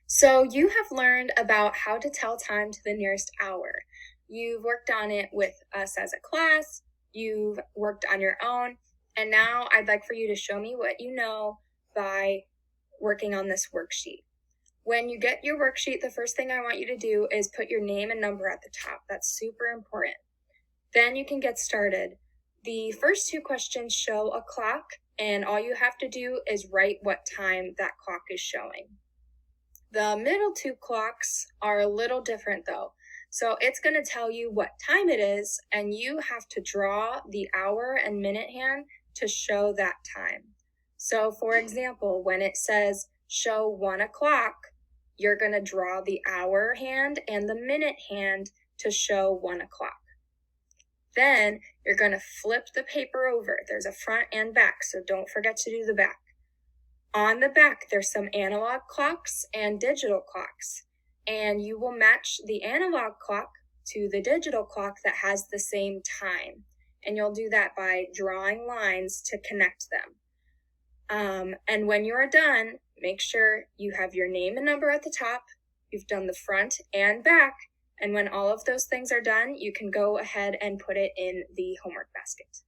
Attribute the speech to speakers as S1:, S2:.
S1: So you have learned about how to tell time to the nearest hour. You've worked on it with us as a class, you've worked on your own, and now I'd like for you to show me what you know by working on this worksheet. When you get your worksheet, the first thing I want you to do is put your name and number at the top. That's super important. Then you can get started. The first two questions show a clock, and all you have to do is write what time that clock is showing. The middle two clocks are a little different though. So it's going to tell you what time it is, and you have to draw the hour and minute hand to show that time. So for example, when it says show 1 o'clock, you're going to draw the hour hand and the minute hand to show 1 o'clock. Then you're going to flip the paper over. There's a front and back, so don't forget to do the back. On the back, there's some analog clocks and digital clocks, and you will match the analog clock to the digital clock that has the same time. And you'll do that by drawing lines to connect them. And when you're done, make sure you have your name and number at the top, you've done the front and back, and when all of those things are done, you can go ahead and put it in the homework basket.